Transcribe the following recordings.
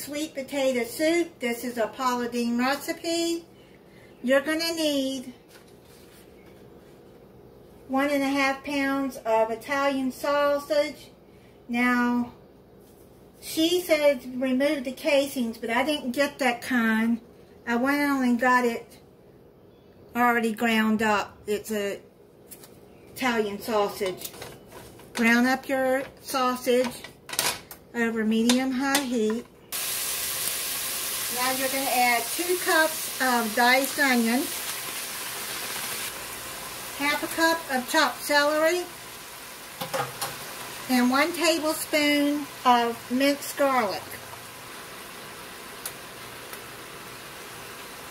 sweet potato soup. This is a Paula Deen recipe. You're going to need 1.5 pounds of Italian sausage. Now, she said remove the casings, but I didn't get that kind. I went on and got it already ground up. It's a Italian sausage. Brown up your sausage over medium-high heat. Now you're going to add 2 cups of diced onions, half a cup of chopped celery, and 1 tablespoon of minced garlic.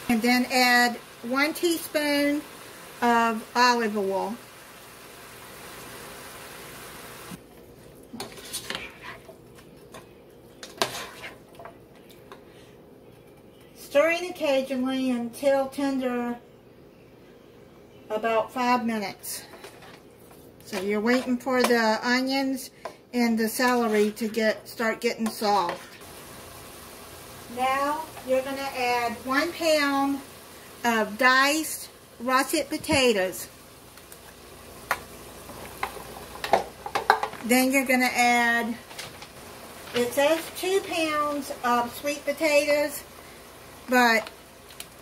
And then add 1 teaspoon of olive oil. Stirring occasionally until tender, about 5 minutes. So you're waiting for the onions and the celery to start getting soft. Now you're going to add 1 pound of diced russet potatoes. Then you're going to add, it says 2 pounds of sweet potatoes, but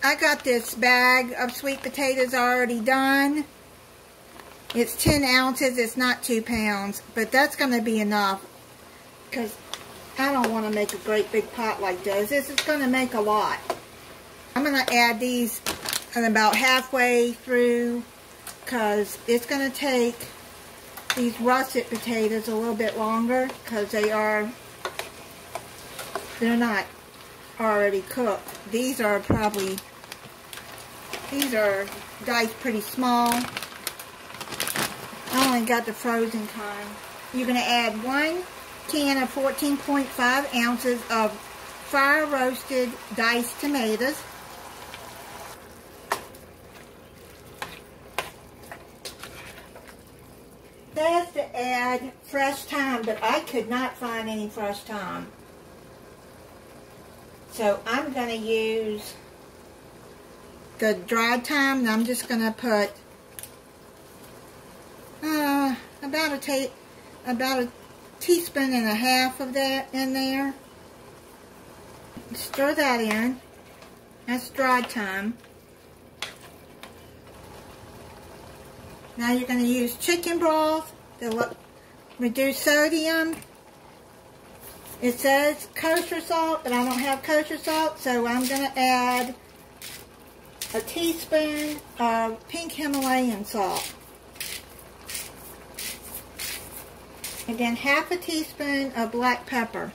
I got this bag of sweet potatoes already done. It's 10 ounces, it's not 2 pounds, but that's going to be enough because I don't want to make a great big pot like this. This is going to make a lot. I'm going to add these about halfway through because it's going to take these russet potatoes a little bit longer because they're not already cooked. These are diced pretty small. I only got the frozen kind. You're going to add 1 can of 14.5 ounces of fire roasted diced tomatoes. It says to add fresh thyme, but I could not find any fresh thyme. So I'm going to use the dried thyme, and I'm just going to put about a teaspoon and a half of that in there. Stir that in. That's dried thyme. Now you're going to use chicken broth to reduce sodium. It says kosher salt, but I don't have kosher salt, so I'm going to add a teaspoon of pink Himalayan salt. And then half a teaspoon of black pepper.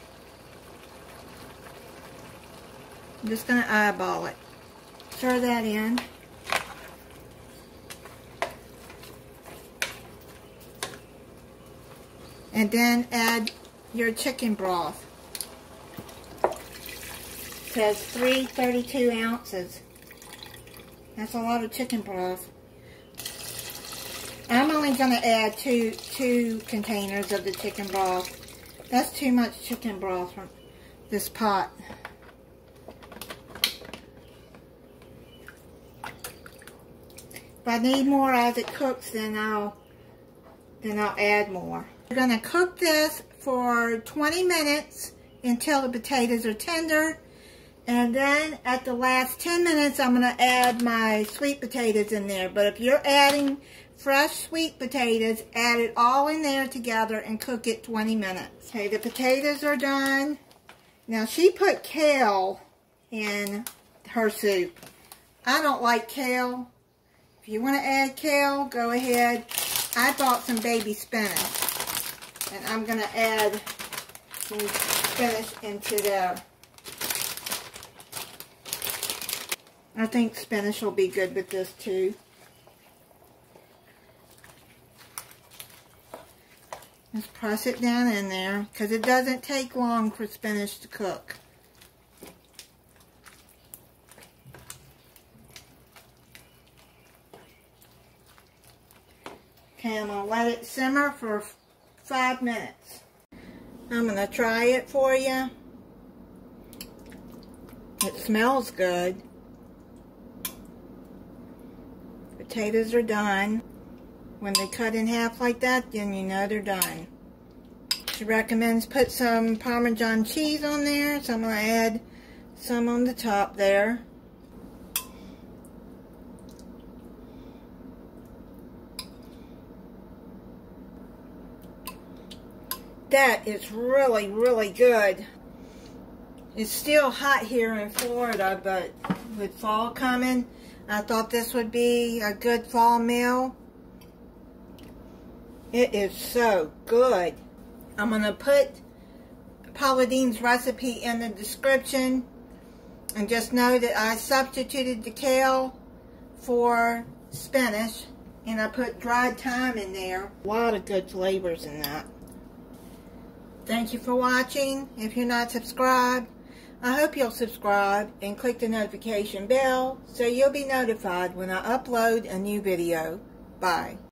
I'm just going to eyeball it. Stir that in. And then add your chicken broth. It says 332 ounces. That's a lot of chicken broth. I'm only going to add two containers of the chicken broth. That's too much chicken broth from this pot. If I need more as it cooks, then I'll add more. We're going to cook this for 20 minutes until the potatoes are tender. And then at the last 10 minutes, I'm going to add my sweet potatoes in there. But if you're adding fresh sweet potatoes, add it all in there together and cook it 20 minutes. Okay, the potatoes are done. Now, she put kale in her soup. I don't like kale. If you want to add kale, go ahead. I bought some baby spinach. And I'm going to add some spinach into there. I think spinach will be good with this too. Just press it down in there because it doesn't take long for spinach to cook. Okay, I'm going to let it simmer for 5 minutes. I'm going to try it for you. It smells good. Potatoes are done. When they cut in half like that, then you know they're done. She recommends put some Parmesan cheese on there, so I'm going to add some on the top there. That is really, really good. It's still hot here in Florida, but with fall coming, I thought this would be a good fall meal. It is so good. I'm going to put Paula Deen's recipe in the description. And just know that I substituted the kale for spinach. And I put dried thyme in there. A lot of good flavors in that. Thank you for watching. If you're not subscribed, I hope you'll subscribe and click the notification bell so you'll be notified when I upload a new video. Bye.